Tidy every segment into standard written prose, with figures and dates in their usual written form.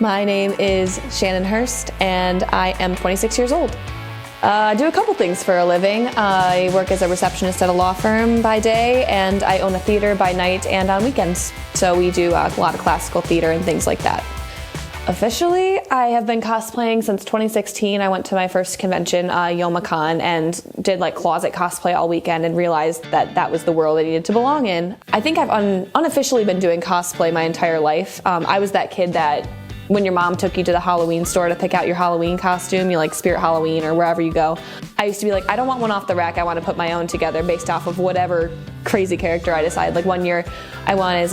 My name is Shannon Hurst, and I am 26 years old. I do a couple things for a living. I work as a receptionist at a law firm by day, and I own a theater by night and on weekends. So we do a lot of classical theater and things like that. Officially, I have been cosplaying since 2016. I went to my first convention, Yomicon, and did like closet cosplay all weekend and realized that that was the world I needed to belong in. I think I've unofficially been doing cosplay my entire life. I was that kid that when your mom took you to the Halloween store to pick out your Halloween costume, you like Spirit Halloween or wherever you go, I used to be like, I don't want one off the rack, I want to put my own together based off of whatever crazy character I decide. Like one year I went as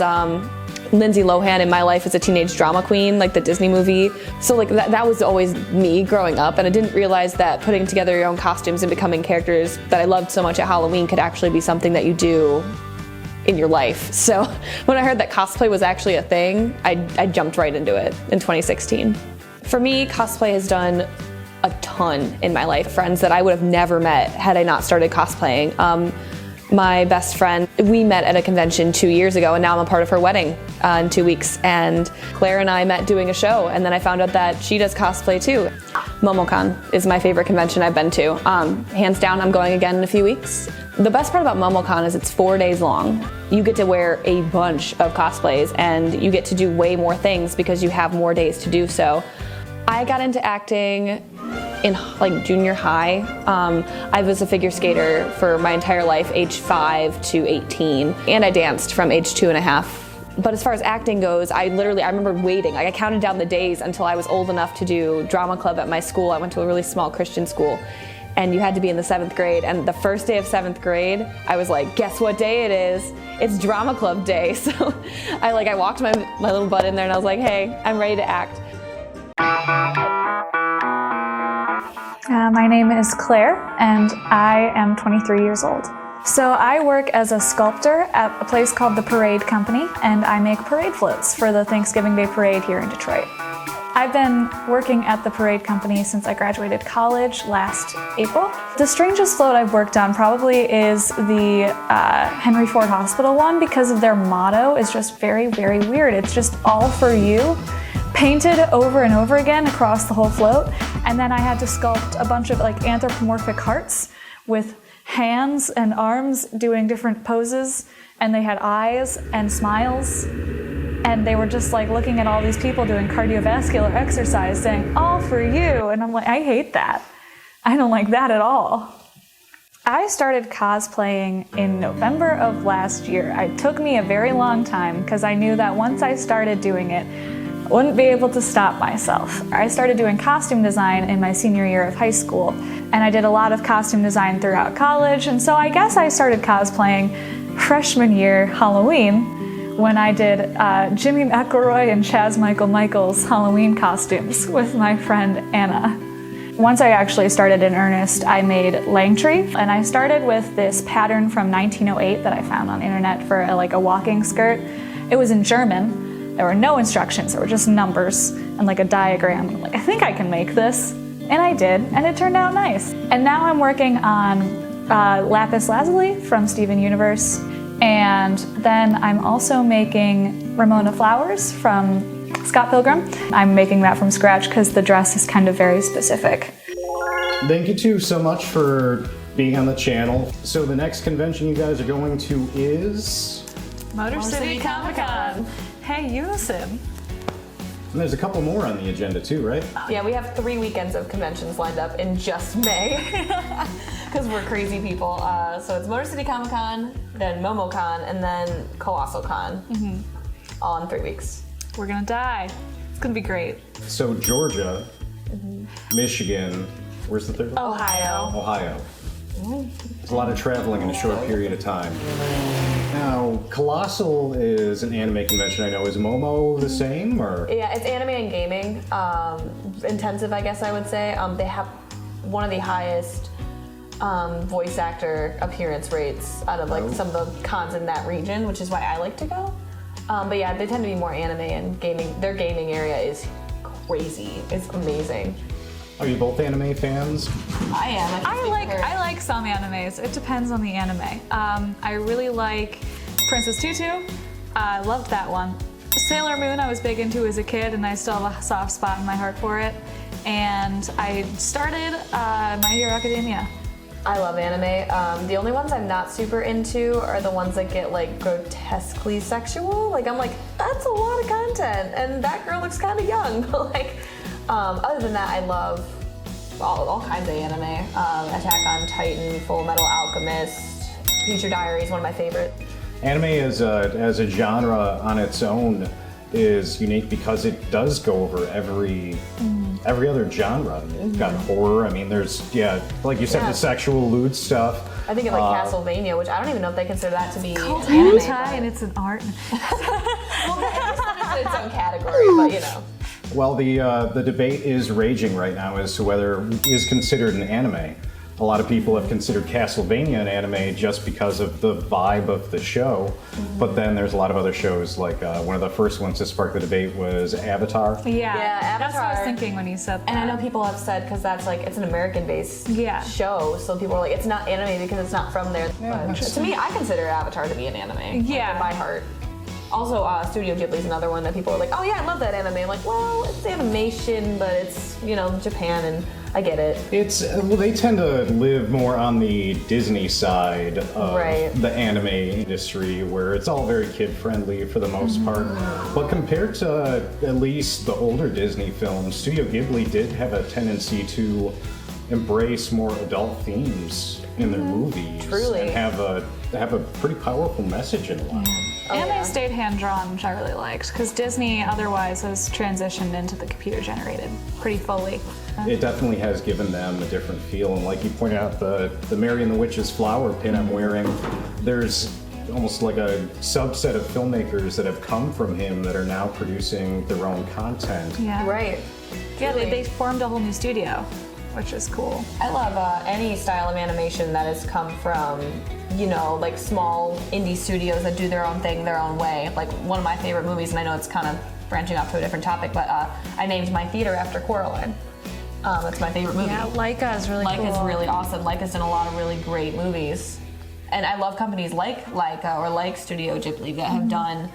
Lindsay Lohan in My Life as a Teenage Drama Queen, like the Disney movie. So like that was always me growing up, and I didn't realize that putting together your own costumes and becoming characters that I loved so much at Halloween could actually be something that you do in your life. So when I heard that cosplay was actually a thing, I jumped right into it in 2016. For me, cosplay has done a ton in my life. Friends that I would have never met had I not started cosplaying. My best friend, we met at a convention 2 years ago, and now I'm a part of her wedding in 2 weeks. And Claire and I met doing a show, and then I found out that she does cosplay too. MomoCon is my favorite convention I've been to. Hands down, I'm going again in a few weeks. The best part about MomoCon is it's 4 days long. You get to wear a bunch of cosplays, and you get to do way more things because you have more days to do so. I got into acting in like junior high. I was a figure skater for my entire life, age 5 to 18, and I danced from age 2.5. But as far as acting goes, I remember waiting. Like I counted down the days until I was old enough to do drama club at my school. I went to a really small Christian school, and you had to be in the 7th grade. And the first day of 7th grade, I was like, guess what day it is? It's drama club day. So I walked my little butt in there, and I was like, hey, I'm ready to act. My name is Claire, and I am 23 years old. So I work as a sculptor at a place called the Parade Company, and I make parade floats for the Thanksgiving Day Parade here in Detroit. I've been working at the Parade Company since I graduated college last April. The strangest float I've worked on probably is the Henry Ford Hospital one, because of their motto is just very, very weird. It's just all for you, painted over and over again across the whole float. And then I had to sculpt a bunch of like anthropomorphic hearts with hands and arms doing different poses, and they had eyes and smiles, and they were just like looking at all these people doing cardiovascular exercise saying, all for you. And I'm like, I hate that. I don't like that at all. I started cosplaying in November of last year. It took me a very long time because I knew that once I started doing it, I wouldn't be able to stop myself. I started doing costume design in my senior year of high school, and I did a lot of costume design throughout college, and so I guess I started cosplaying freshman year Halloween when I did Jimmy McElroy and Chaz Michaels Halloween costumes with my friend Anna. Once I actually started in earnest, I made Langtree, and I started with this pattern from 1908 that I found on the internet for a walking skirt. It was in German. There were no instructions, there were just numbers and like a diagram. I'm like, I think I can make this. And I did, and it turned out nice. And now I'm working on Lapis Lazuli from Steven Universe, and then I'm also making Ramona Flowers from Scott Pilgrim. I'm making that from scratch because the dress is kind of very specific. Thank you two so much for being on the channel. So the next convention you guys are going to is? Motor City Comicon. Hey, Unison. And there's a couple more on the agenda too, right? Yeah, we have 3 weekends of conventions lined up in just May because we're crazy people. So it's Motor City Comicon, then MomoCon, and then ColossalCon, all in 3 weeks. We're gonna die. It's gonna be great. So Georgia, Michigan, where's the third one? Ohio. There's a lot of traveling in a short period of time. Now, Colossal is an anime convention, I know. Is Momo the same, or? Yeah, it's anime and gaming. Intensive, I guess I would say. They have one of the highest voice actor appearance rates out of some of the cons in that region, which is why I like to go. But yeah, they tend to be more anime and gaming. Their gaming area is crazy. It's amazing. Are you both anime fans? I am. I like some animes. It depends on the anime. I really like Princess Tutu. I loved that one. Sailor Moon I was big into as a kid, and I still have a soft spot in my heart for it. And I started My Hero Academia. I love anime. The only ones I'm not super into are the ones that get like grotesquely sexual. Like I'm like, that's a lot of content, and that girl looks kind of young. But like, other than that, I love all kinds of anime. Attack on Titan, Full Metal Alchemist, Future Diaries, one of my favorite. Anime as a genre on its own is unique because it does go over every other genre. It's got horror. I mean, there's like you said, the sexual lewd stuff. I think of like Castlevania, which I don't even know if they consider that to be Called anime. hentai, and it's an art. Well, it's its own category, but you know. Well, the debate is raging right now as to whether it is considered an anime. A lot of people have considered Castlevania an anime just because of the vibe of the show, but then there's a lot of other shows, like one of the first ones to spark the debate was Avatar. Yeah, Avatar. That's what I was thinking when you said that. And I know people have said, because that's like, it's an American-based show, so people are like, it's not anime because it's not from there. But to me, I consider Avatar to be an anime. Yeah. Like, in my heart. Also, Studio Ghibli's another one that people are like, oh yeah, I love that anime. I'm like, well, it's animation, but it's, you know, Japan, and I get it. It's, well, they tend to live more on the Disney side of the anime industry, where it's all very kid-friendly for the most part. But compared to at least the older Disney films, Studio Ghibli did have a tendency to embrace more adult themes in their movies. Truly. And have a pretty powerful message in a lot of them. And they stayed hand-drawn, which I really liked, because Disney otherwise has transitioned into the computer-generated pretty fully. It definitely has given them a different feel, and like you pointed out, the Mary and the Witch's Flower pin I'm wearing, there's almost like a subset of filmmakers that have come from him that are now producing their own content. Yeah. Right. Yeah, they formed a whole new studio, which is cool. I love any style of animation that has come from, you know, like small indie studios that do their own thing their own way. Like one of my favorite movies, and I know it's kind of branching off to a different topic, but I named my theater after Coraline. That's my favorite movie. Yeah, Laika is really cool. Laika's really awesome. Laika's done a lot of really great movies. And I love companies like Laika or like Studio Ghibli that have done,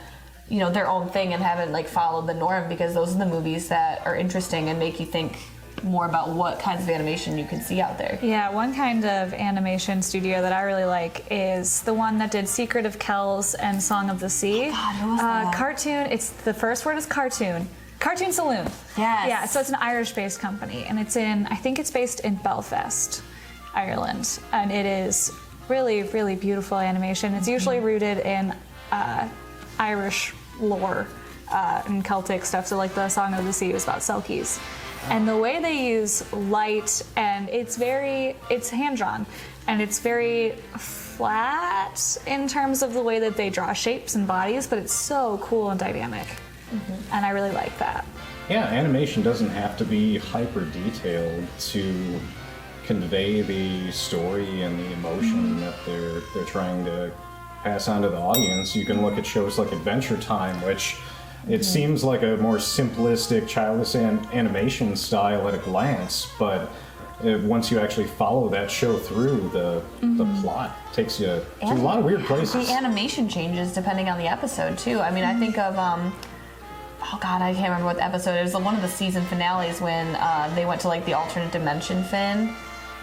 you know, their own thing and haven't like followed the norm, because those are the movies that are interesting and make you think more about what kinds of animation you can see out there. Yeah, one kind of animation studio that I really like is the one that did Secret of Kells and Song of the Sea. Oh God, who was that? Cartoon, it's the first word is cartoon. Cartoon Saloon. Yes. Yeah, so it's an Irish-based company, and I think it's based in Belfast, Ireland, and it is really, really beautiful animation. It's usually rooted in Irish lore and Celtic stuff, so like the Song of the Sea was about Selkies. And the way they use light, and it's hand-drawn, and it's very flat in terms of the way that they draw shapes and bodies, but it's so cool and dynamic. And I really like that. Yeah, animation doesn't have to be hyper detailed to convey the story and the emotion that they're trying to pass on to the audience. You can look at shows like Adventure Time, which it seems like a more simplistic, childish animation style at a glance, but once you actually follow that show through, the plot takes you to a lot of weird places. The animation changes depending on the episode too. I mean, I think of oh God, I can't remember what the episode. It was one of the season finales when they went to like the alternate dimension Finn,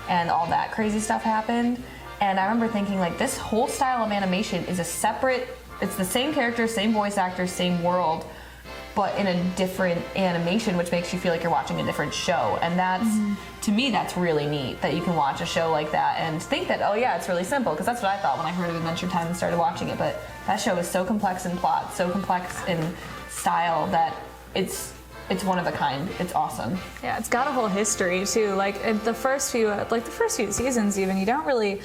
and all that crazy stuff happened. And I remember thinking like, this whole style of animation is it's the same character, same voice actor, same world, but in a different animation, which makes you feel like you're watching a different show. And that's, to me, that's really neat, that you can watch a show like that and think that, oh yeah, it's really simple, because that's what I thought when I heard of Adventure Time and started watching it. But that show is so complex in plot, so complex in style, that it's one of a kind. It's awesome. Yeah, it's got a whole history too. Like in the first few seasons, even you don't really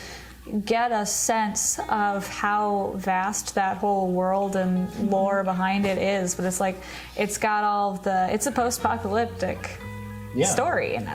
get a sense of how vast that whole world and lore behind it is. But it's got all of it's a post-apocalyptic story, and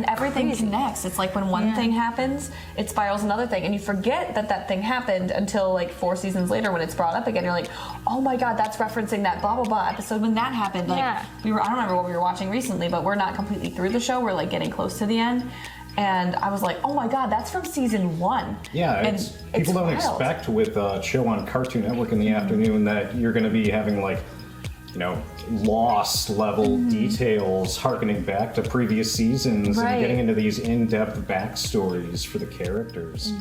everything crazy. connects. It's like when one thing happens, it spirals another thing, and you forget that thing happened until like 4 seasons later when it's brought up again. You're like, oh my God, that's referencing that blah blah blah episode when that happened. Like I don't remember what we were watching recently, but we're not completely through the show. We're like getting close to the end. And I was like, oh my God, that's from season 1. Yeah, people don't expect with a show on Cartoon Network in the afternoon that you're going to be having like Lost level details harkening back to previous seasons and getting into these in-depth backstories for the characters.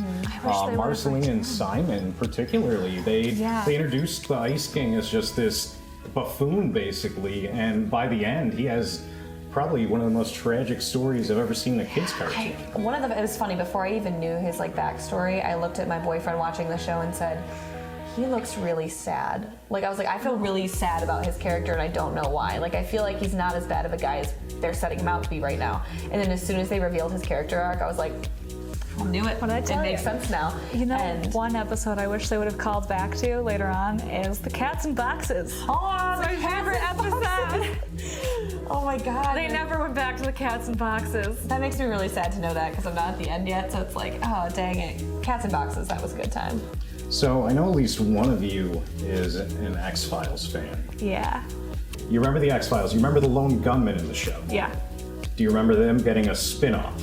Marceline and Simon particularly, they introduced the Ice King as just this buffoon basically, and by the end he has probably one of the most tragic stories I've ever seen in a kid's cartoon. It was funny, before I even knew his backstory, I looked at my boyfriend watching the show and said, he looks really sad. I was like, I feel really sad about his character and I don't know why. I feel like he's not as bad of a guy as they're setting him out to be right now. And then as soon as they revealed his character arc, I was like, I knew it. It makes sense now. One episode I wish they would have called back to later on is the Cats in Boxes. Oh, my favorite episode. Oh my god. They never went back to the Cats in Boxes. That makes me really sad to know that because I'm not at the end yet, so it's like, oh dang it. Cats in Boxes, that was a good time. So I know at least one of you is an X-Files fan. Yeah. You remember the X-Files? You remember the lone gunman in the show? Yeah. Do you remember them getting a spin-off?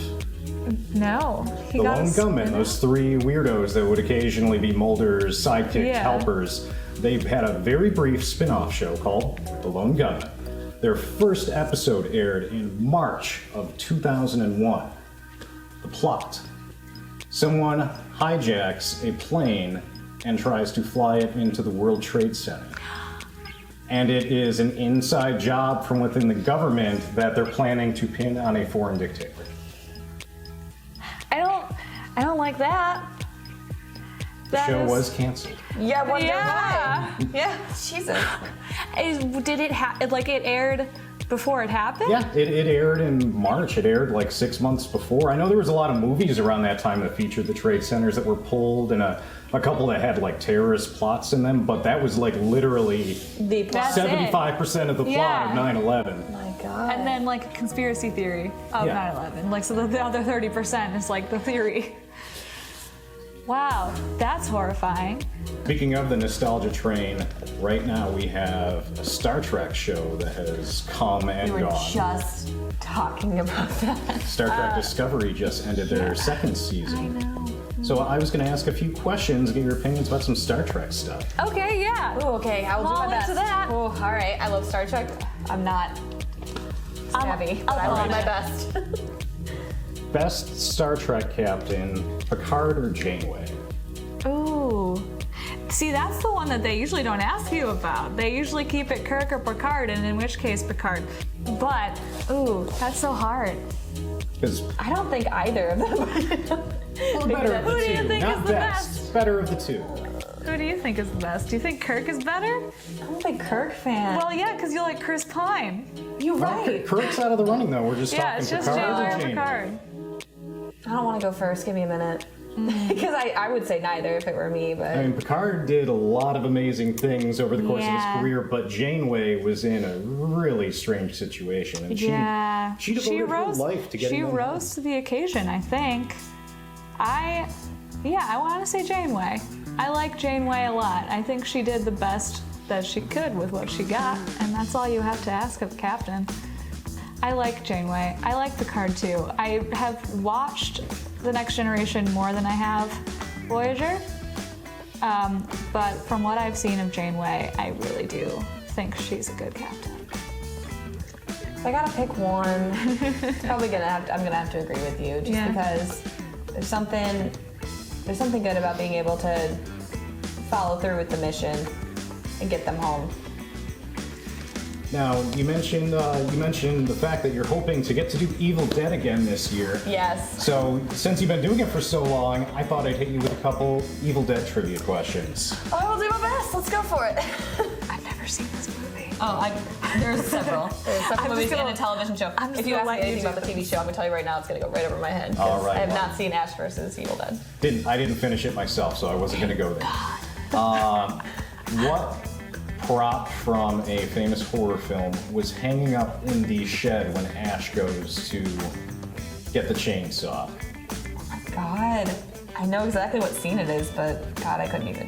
No. The lone gunman, those three weirdos that would occasionally be Mulder's sidekicks, helpers, they had a very brief spin-off show called The Lone Gunman. Their first episode aired in March of 2001. The plot: someone hijacks a plane and tries to fly it into the World Trade Center. And it is an inside job from within the government that they're planning to pin on a foreign dictator. I don't like that. The show was canceled. Yeah, one yeah. Yeah, Jesus. Did it it aired before it happened? Yeah, it aired in March. It aired 6 months before. I know there was a lot of movies around that time that featured the trade centers that were pulled, and a couple that had terrorist plots in them, but that was literally the plot. 75% of the plot of 9/11. Oh my god. And then a conspiracy theory of 9/11. So the other 30% is the theory. Wow, that's horrifying. Speaking of the nostalgia train, right now we have a Star Trek show that has come and We were gone. just talking about that. Star Trek Discovery just ended their second season. I know. So I was going to ask a few questions, get your opinions about some Star Trek stuff. Okay, yeah. Oh, okay, I will do my All best. into that. Oh, all right, I love Star Trek. I'm not savvy, but I will do my best. Best Star Trek captain, Picard or Janeway? Ooh. See, that's the one that they usually don't ask you about. They usually keep it Kirk or Picard, and in which case Picard. But, ooh, that's so hard. I don't think either of them. Well, better of the Who do you two. think Not is the best. best? Better of the two. Who do you think is the best? Do you think Kirk is better? I'm a big Kirk fan. Well, yeah, because you like Chris Pine. You're Well, right. Kirk's out of the running though. We're just Yeah, talking it's just Picard Janeway or or Janeway. Picard. I don't want to go first. Give me a minute. Because I would say neither if it were me, but... I mean, Picard did a lot of amazing things over the course of his career, but Janeway was in a really strange situation. And she devoted her life to getting She them rose to the occasion, I think. I want to say Janeway. I like Janeway a lot. I think she did the best that she could with what she got, and that's all you have to ask of a captain. I like Janeway. I like Picard too. I have watched The Next Generation more than I have Voyager, but from what I've seen of Janeway, I really do think she's a good captain. If I gotta pick one, I'm gonna have to agree with you, just because there's something good about being able to follow through with the mission and get them home. Now, you mentioned the fact that you're hoping to get to do Evil Dead again this year. Yes. So, since you've been doing it for so long, I thought I'd hit you with a couple Evil Dead trivia questions. Oh, I'll do my best. Let's go for it. I've never seen this movie. Oh, there's several. There's several movies and a television show. If you ask me anything about the TV show, I'm gonna tell you right now, it's gonna go right over my head. All right. I have not seen Ash vs. Evil Dead. I didn't finish it myself, so I wasn't going to go there. What prop from a famous horror film was hanging up in the shed when Ash goes to get the chainsaw? God, I know exactly what scene it is, but God, I couldn't even.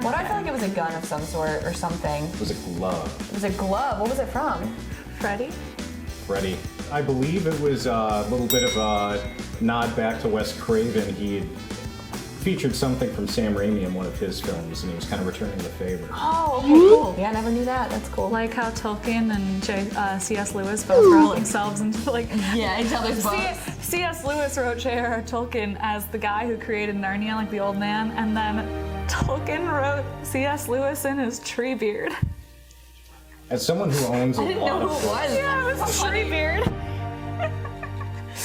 What I feel like it was a gun of some sort or something. It was a glove. It was a glove. What was it from? Freddy? Freddy. I believe it was a little bit of a nod back to Wes Craven. He featured something from Sam Raimi in one of his films, and he was kind of returning the favor. Oh, okay, cool. Yeah, I never knew that. That's cool. Like how Tolkien and C.S. Lewis both wrote themselves into like each other's books. C.S. Lewis wrote J.R.R. Tolkien as the guy who created Narnia, like the old man, and then Tolkien wrote C.S. Lewis in his tree beard. As someone who owns a I didn't lot know of who it was. Yeah, it was a tree beard.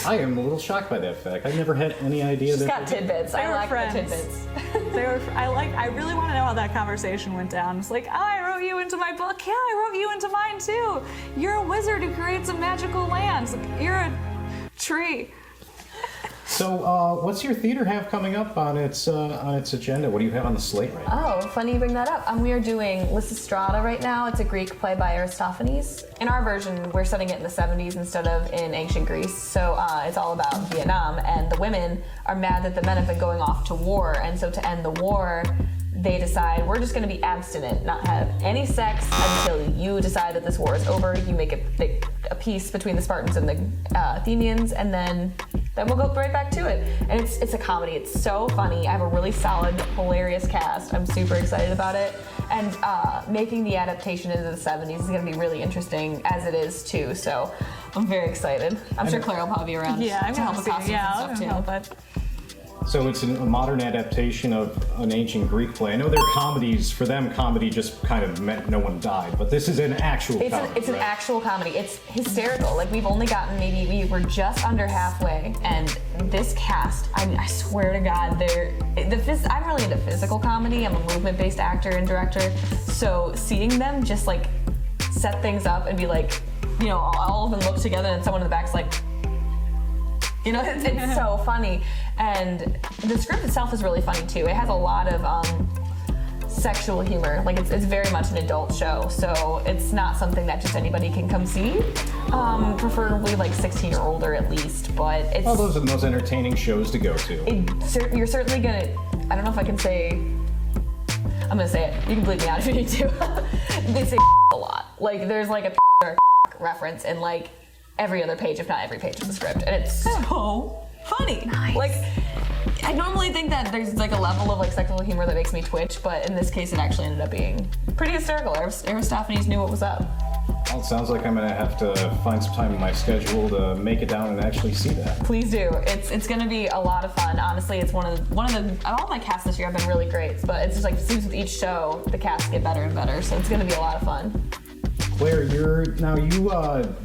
I am a little shocked by that fact. I never had any idea She's that. got tidbits. I were like friends. the tidbits. I really want to know how that conversation went down. It's like, oh, I wrote you into my book. Yeah, I wrote you into mine too. You're a wizard who creates a magical land. It's like, you're a tree. So, what's your theater have coming up on its agenda? What do you have on the slate right now? Oh, funny you bring that up. We are doing Lysistrata right now. It's a Greek play by Aristophanes. In our version, we're setting it in the 70s instead of in ancient Greece. So it's all about Vietnam, and the women are mad that the men have been going off to war. And so to end the war, they decide we're just going to be abstinent, not have any sex until you decide that this war is over. You make a peace between the Spartans and the Athenians, and then we'll go right back to it. And it's a comedy. It's so funny. I have a really solid, hilarious cast. I'm super excited about it. And making the adaptation into the 70s is going to be really interesting, as it is too. So I'm very excited. I'm sure Claire will probably be around Yeah, I'm to help gonna with see. costumes Yeah, and stuff I'll too. help it. So it's a modern adaptation of an ancient Greek play. I know they're comedies. For them, comedy just kind of meant no one died, but this is an actual comedy. It's an right? actual comedy. It's hysterical. Like, we've only gotten we were just under halfway, and this cast, I swear to God, I'm really into physical comedy. I'm a movement-based actor and director, so seeing them just like set things up and be like, all of them look together and someone in the back's like, it's so funny. And the script itself is really funny too. It has a lot of sexual humor. Like, it's very much an adult show, so it's not something that just anybody can come see. Preferably like 16 or older at least, but it's... Well, those are the most entertaining shows to go to. You're certainly gonna... I don't know if I can say... I'm gonna say it. You can bleep me out if you need to. They say a lot. Like, there's like a reference in like every other page, if not every page of the script, and it's so funny. Nice. Like, I normally think that there's like a level of like sexual humor that makes me twitch, but in this case, it actually ended up being pretty hysterical. Aristophanes knew what was up. Well, it sounds like I'm gonna have to find some time in my schedule to make it down and actually see that. Please do. It's gonna be a lot of fun. Honestly, it's one of all my casts this year have been really great, but it's just like, it seems with each show the casts get better and better, so it's gonna be a lot of fun. Claire, you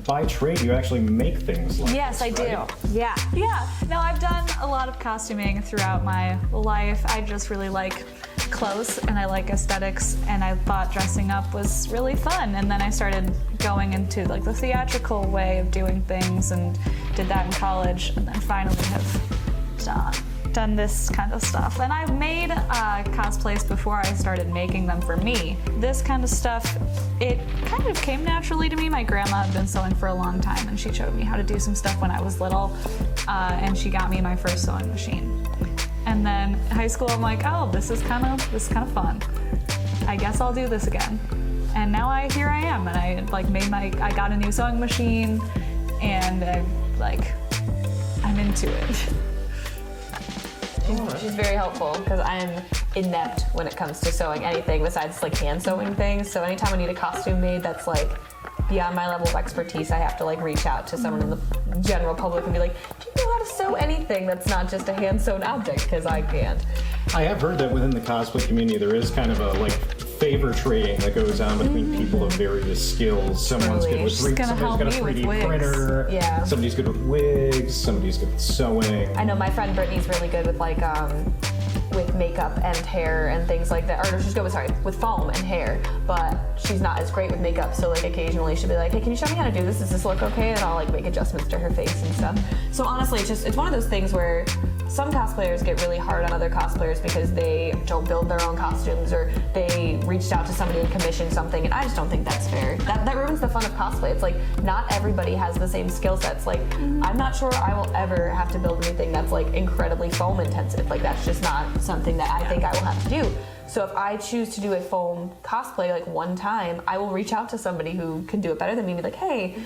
by trade, you actually make things like Yes, this, I do. right? Yeah. No, I've done a lot of costuming throughout my life. I just really like clothes and I like aesthetics, and I thought dressing up was really fun. And then I started going into like the theatrical way of doing things, and did that in college, and then finally have done this kind of stuff. And I've made cosplays before I started making them for me. This kind of stuff, it kind of came naturally to me. My grandma had been sewing for a long time, and she showed me how to do some stuff when I was little, and she got me my first sewing machine. And then in high school, I'm like, oh, this is kind of fun. I guess I'll do this again. And now here I am, and I got a new sewing machine, and I'm into it. She's very helpful, because I'm inept when it comes to sewing anything besides like hand sewing things. So anytime I need a costume made that's like beyond my level of expertise, I have to like reach out to someone in the general public and be like, do you know how to sew anything that's not just a hand sewn object? Because I can't. I have heard that within the cosplay community there is kind of a like favor trading that goes on between people of various skills. Someone's good with She's gonna help somebody's got a me 3D with wigs. printer. Yeah. Somebody's good with wigs. Somebody's good with sewing. I know my friend Brittany's really good with like with makeup and hair and things like that. Or she's good with foam and hair, but she's not as great with makeup. So like occasionally she'll be like, hey, can you show me how to do this? Does this look okay? And I'll like make adjustments to her face and stuff. So honestly, it's one of those things where some cosplayers get really hard on other cosplayers because they don't build their own costumes, or they reached out to somebody and commissioned something, and I just don't think that's fair. That ruins the fun of cosplay. It's like, not everybody has the same skill sets. Like, I'm not sure I will ever have to build anything that's like incredibly foam intensive. Like, that's just not something that I think I will have to do. So if I choose to do a foam cosplay like one time, I will reach out to somebody who can do it better than me and be like, hey,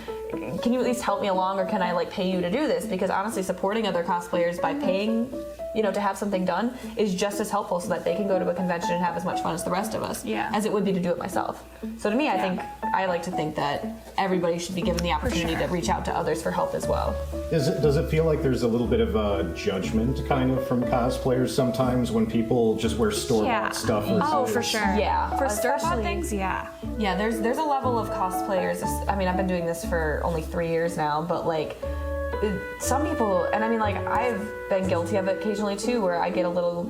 can you at least help me along, or can I like pay you to do this? Because honestly, supporting other cosplayers by paying to have something done is just as helpful so that they can go to a convention and have as much fun as the rest of us as it would be to do it myself. So to me, I like to think that everybody should be given the opportunity to reach out to others for help as well. Does it feel like there's a little bit of a judgment kind of from cosplayers sometimes when people just wear store-bought stuff? Oh, for sure. Yeah. For store-bought things, Yeah, there's a level of cosplayers. I mean, I've been doing this for only 3 years now, but like some people, and I mean, like I've been guilty of it occasionally too, where I get a little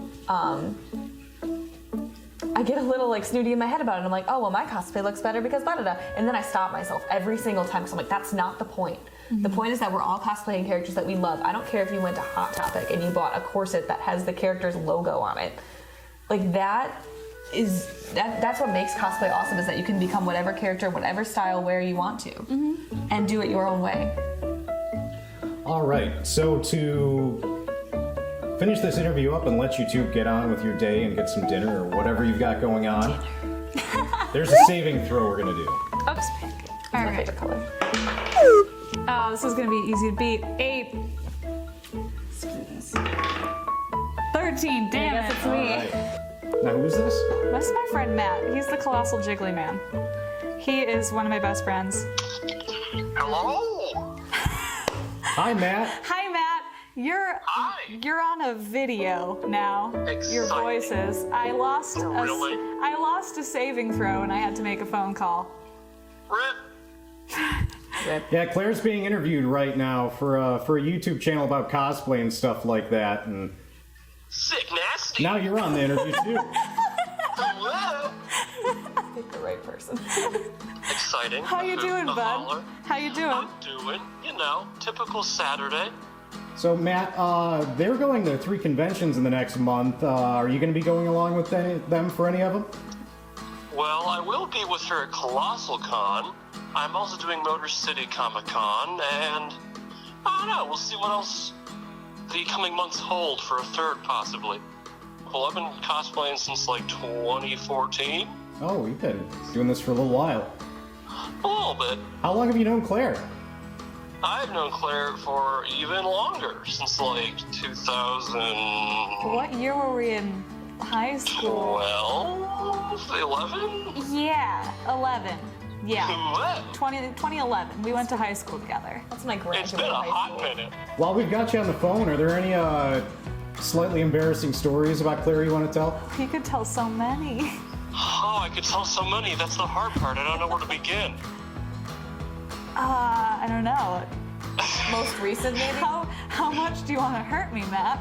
like snooty in my head about it. And I'm like, oh well, my cosplay looks better because da da da, and then I stop myself every single time because I'm like, that's not the point. The point is that we're all cosplaying characters that we love. I don't care if you went to Hot Topic and you bought a corset that has the character's logo on it. Like that's what makes cosplay awesome, is that you can become whatever character, whatever style, where you want to, and do it your own way. All right, so to finish this interview up and let you two get on with your day and get some dinner or whatever you've got going on, there's a saving throw we're gonna do. Oops. All right. Favorite color. Oh, this is gonna be easy to beat. 8. 13. Damn it. It's me. All right. Now who's this? This is my friend Matt. He's the Colossal Jiggly Man. He is one of my best friends. Hello. Hi, Matt. Hi, Matt. You're on a video now. Exciting. Your voices. I lost Really? I lost a saving throw and I had to make a phone call. Rip. Yeah, Claire's being interviewed right now for a YouTube channel about cosplay and stuff like that, and Sick nasty. now you're on the interview too. Hello. Pick the right person. Exciting. How you doing, A bud? holler. How you doing? I'm doing, typical Saturday. So Matt, they're going to 3 conventions in the next month. Are you going to be going along with them for any of them? Well, I will be with her at Colossal Con. I'm also doing Motor City Comicon, and I don't know, we'll see what else the coming months hold for a third, possibly. Well, I've been cosplaying since like 2014. Oh, you've been doing this for a little while. A little bit. How long have you known Claire? I've known Claire for even longer, since like 2012, What year were we in high school? 11? Yeah, 11. Yeah. Well, 2011. We went to high school together. That's my it's graduate been a high hot school. minute. While we've got you on the phone, are there any slightly embarrassing stories about Claire you want to tell? You could tell so many. Oh, I could tell so many. That's the hard part. I don't know where to begin. I don't know. Most recent, maybe? How much do you want to hurt me, Matt?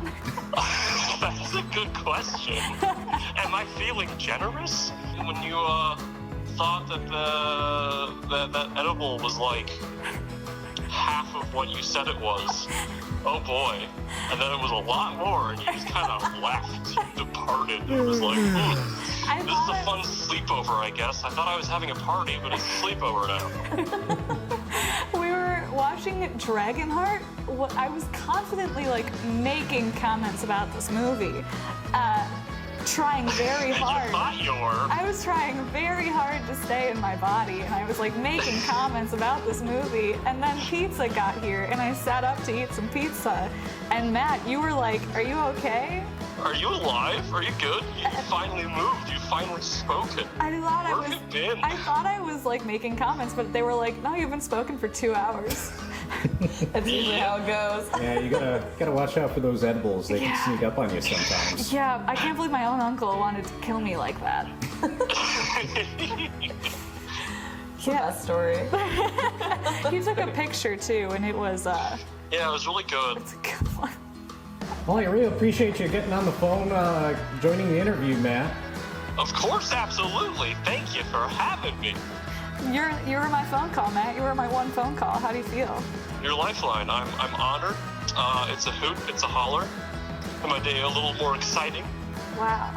That's a good question. Am I feeling generous? When you thought that that edible was like half of what you said it was. Oh boy. And then it was a lot more, and you just kind of left. You departed. It was like, this is a fun sleepover, I guess. I thought I was having a party, but it's a sleepover now. We were watching Dragonheart. I was confidently making comments about this movie, trying very hard. You thought you were. I was trying very hard to stay in my body, and I was making comments about this movie, and then pizza got here, and I sat up to eat some pizza, and Matt, you were like, are you okay? Are you alive? Are you good? You finally moved. You finally spoken. I thought Where have you been? I thought I was making comments, but they were like, no, you've been spoken for 2 hours. That's usually how it goes. Yeah, you gotta watch out for those edibles. They can sneak up on you sometimes. Yeah, I can't believe my own uncle wanted to kill me like that. Best story. He took a picture too, and it was Yeah, it was really good. it's a good one. Well, I really appreciate you getting on the phone, joining the interview, Matt. Of course, absolutely. Thank you for having me. You were my phone call, Matt. You were my one phone call. How do you feel? Your lifeline. I'm honored. It's a hoot. It's a holler. And my day a little more exciting. Wow.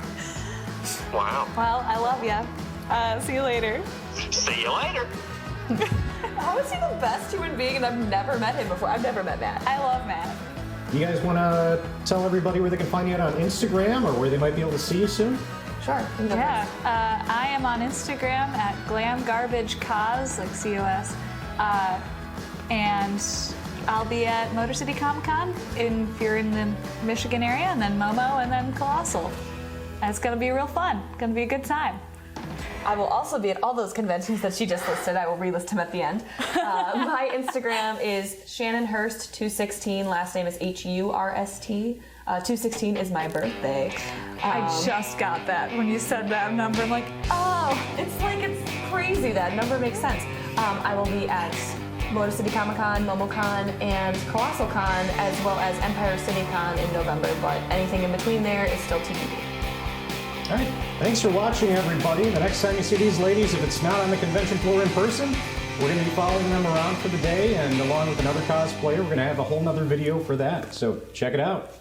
Wow. Well, I love ya. See you later. See you later. How is he the best human being, and I've never met him before? I've never met Matt. I love Matt. You guys want to tell everybody where they can find you on Instagram or where they might be able to see you soon? Sure. Yeah, I am on Instagram at glamgarbagecos, like COS, and I'll be at Motor City Comicon if you're in the Michigan area, and then Momo, and then Colossal. And it's gonna be real fun. Gonna be a good time. I will also be at all those conventions that she just listed. I will relist them at the end. My Instagram is Shannon Hurst 216. Last name is Hurst. 216 is my birthday. I just got that when you said that number. I'm like, oh, It's crazy. That number makes sense. I will be at Motor City Comicon, MomoCon, and Colossal Con, as well as Empire City Con in November. But anything in between there is still TBD. All right, thanks for watching, everybody. The next time you see these ladies, if it's not on the convention floor in person, we're going to be following them around for the day, and along with another cosplayer, we're going to have a whole nother video for that. So check it out.